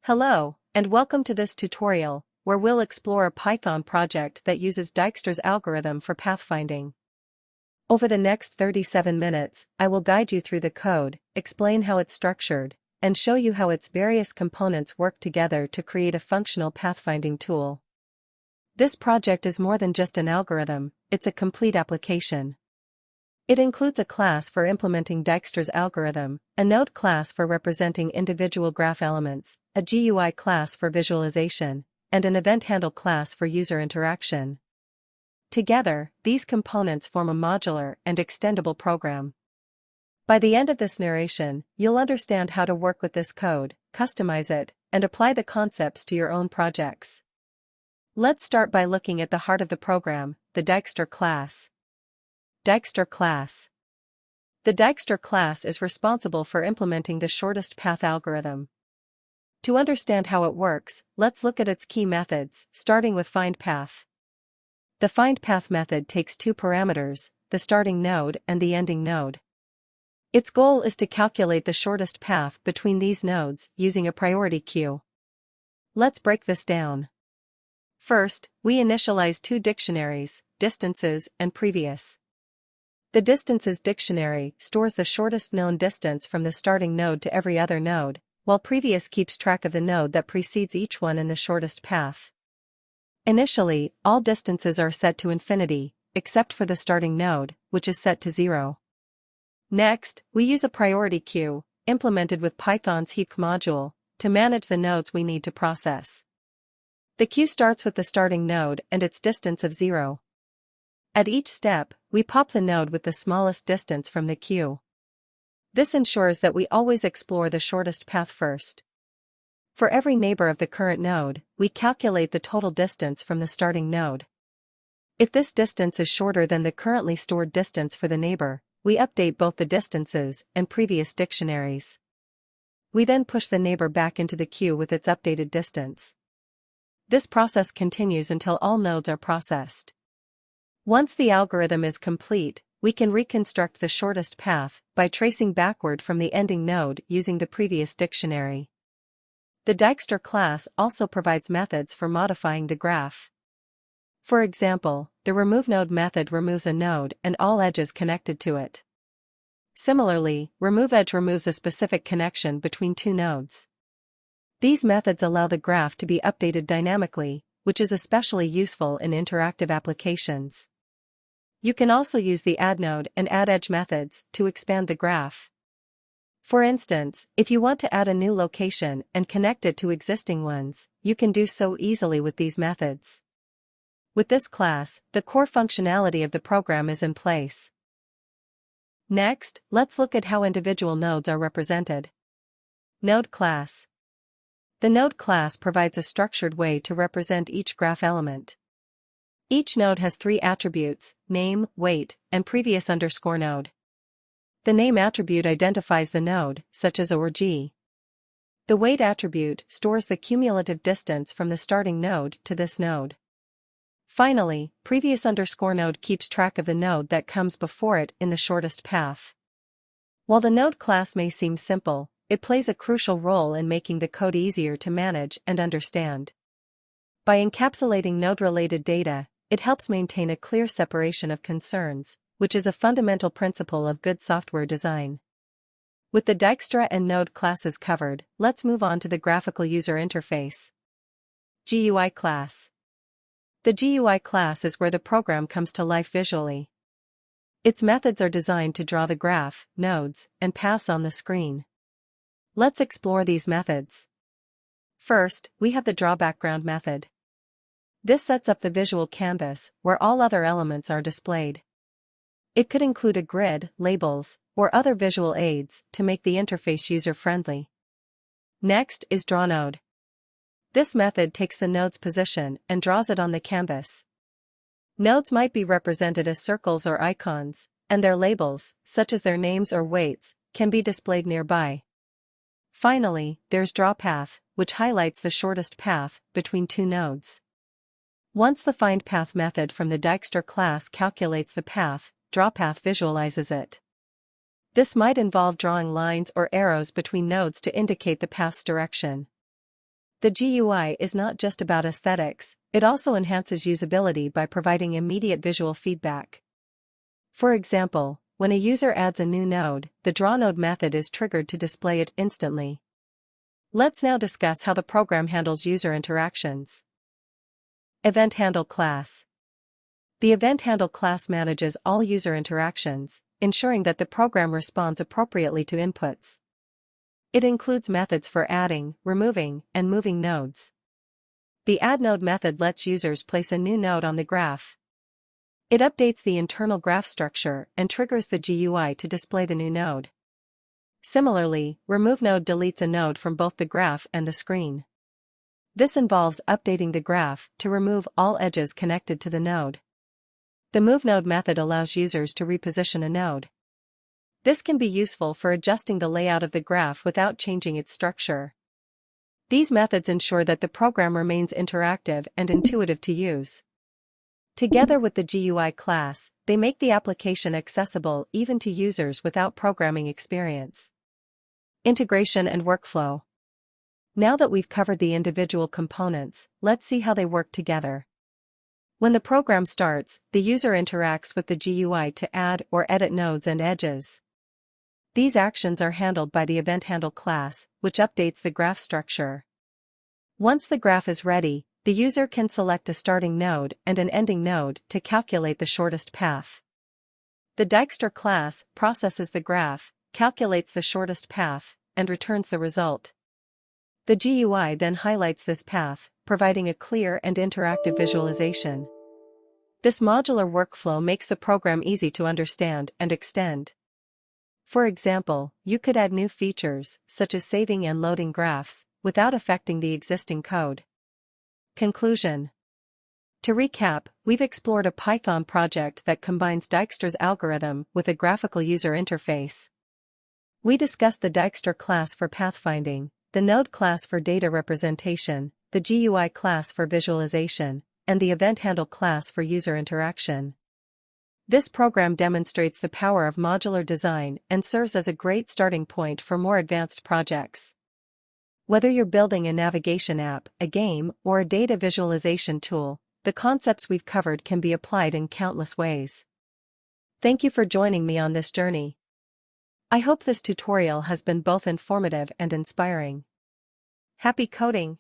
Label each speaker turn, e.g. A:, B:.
A: Hello, and welcome to this tutorial, where we'll explore a Python project that uses Dijkstra's algorithm for pathfinding. Over the next 37 minutes, I will guide you through the code, explain how it's structured, and show you how its various components work together to create a functional pathfinding tool. This project is more than just an algorithm, it's a complete application. It includes a class for implementing Dijkstra's algorithm, a node class for representing individual graph elements, a GUI class for visualization, and an event handle class for user interaction. Together, these components form a modular and extendable program. By the end of this narration, you'll understand how to work with this code, customize it, and apply the concepts to your own projects. Let's start by looking at the heart of the program, the Dijkstra class. Dijkstra class. The Dijkstra class is responsible for implementing the shortest path algorithm. To understand how it works, let's look at its key methods, starting with findPath. The findPath method takes two parameters, the starting node and the ending node. Its goal is to calculate the shortest path between these nodes using a priority queue. Let's break this down. First, we initialize two dictionaries, distances and previous. The distances dictionary stores the shortest known distance from the starting node to every other node, while previous keeps track of the node that precedes each one in the shortest path. Initially, all distances are set to infinity, except for the starting node, which is set to 0. Next, we use a priority queue, implemented with Python's heap module, to manage the nodes we need to process. The queue starts with the starting node and its distance of 0. At each step, we pop the node with the smallest distance from the queue. This ensures that we always explore the shortest path first. For every neighbor of the current node, we calculate the total distance from the starting node. If this distance is shorter than the currently stored distance for the neighbor, we update both the distances and previous dictionaries. We then push the neighbor back into the queue with its updated distance. This process continues until all nodes are processed. Once the algorithm is complete, we can reconstruct the shortest path by tracing backward from the ending node using the previous dictionary. The Dijkstra class also provides methods for modifying the graph. For example, the removeNode method removes a node and all edges connected to it. Similarly, removeEdge removes a specific connection between two nodes. These methods allow the graph to be updated dynamically, which is especially useful in interactive applications. You can also use the addNode and addEdge methods to expand the graph. For instance, if you want to add a new location and connect it to existing ones, you can do so easily with these methods. With this class, the core functionality of the program is in place. Next, let's look at how individual nodes are represented. Node class. The node class provides a structured way to represent each graph element. Each node has three attributes, name, weight, and previous underscore node. The name attribute identifies the node, such as org. The weight attribute stores the cumulative distance from the starting node to this node. Finally, previous underscore node keeps track of the node that comes before it in the shortest path. While the node class may seem simple, it plays a crucial role in making the code easier to manage and understand. By encapsulating node-related data, it helps maintain a clear separation of concerns, which is a fundamental principle of good software design. With the Dijkstra and node classes covered, let's move on to the graphical user interface. GUI class. The GUI class is where the program comes to life visually. Its methods are designed to draw the graph, nodes, and paths on the screen. Let's explore these methods. First, we have the drawBackground method. This sets up the visual canvas, where all other elements are displayed. It could include a grid, labels, or other visual aids to make the interface user-friendly. Next is drawNode. This method takes the node's position and draws it on the canvas. Nodes might be represented as circles or icons, and their labels, such as their names or weights, can be displayed nearby. Finally, there's drawPath, which highlights the shortest path between two nodes. Once the findPath method from the Dijkstra class calculates the path, drawPath visualizes it. This might involve drawing lines or arrows between nodes to indicate the path's direction. The GUI is not just about aesthetics, it also enhances usability by providing immediate visual feedback. For example, when a user adds a new node, the drawNode method is triggered to display it instantly. Let's now discuss how the program handles user interactions. EventHandle class. The EventHandle class manages all user interactions, ensuring that the program responds appropriately to inputs. It includes methods for adding, removing, and moving nodes. The addNode method lets users place a new node on the graph. It updates the internal graph structure and triggers the GUI to display the new node. Similarly, removeNode deletes a node from both the graph and the screen. This involves updating the graph to remove all edges connected to the node. The moveNode method allows users to reposition a node. This can be useful for adjusting the layout of the graph without changing its structure. These methods ensure that the program remains interactive and intuitive to use. Together with the GUI class, they make the application accessible even to users without programming experience. Integration and workflow. Now that we've covered the individual components, let's see how they work together. When the program starts, the user interacts with the GUI to add or edit nodes and edges. These actions are handled by the EventHandle class, which updates the graph structure. Once the graph is ready, the user can select a starting node and an ending node to calculate the shortest path. The Dijkstra class processes the graph, calculates the shortest path, and returns the result. The GUI then highlights this path, providing a clear and interactive visualization. This modular workflow makes the program easy to understand and extend. For example, you could add new features, such as saving and loading graphs, without affecting the existing code. Conclusion. To recap, we've explored a Python project that combines Dijkstra's algorithm with a graphical user interface. We discussed the Dijkstra class for pathfinding, the node class for data representation, the GUI class for visualization, and the EventHandle class for user interaction. This program demonstrates the power of modular design and serves as a great starting point for more advanced projects. Whether you're building a navigation app, a game, or a data visualization tool, the concepts we've covered can be applied in countless ways. Thank you for joining me on this journey. I hope this tutorial has been both informative and inspiring. Happy coding!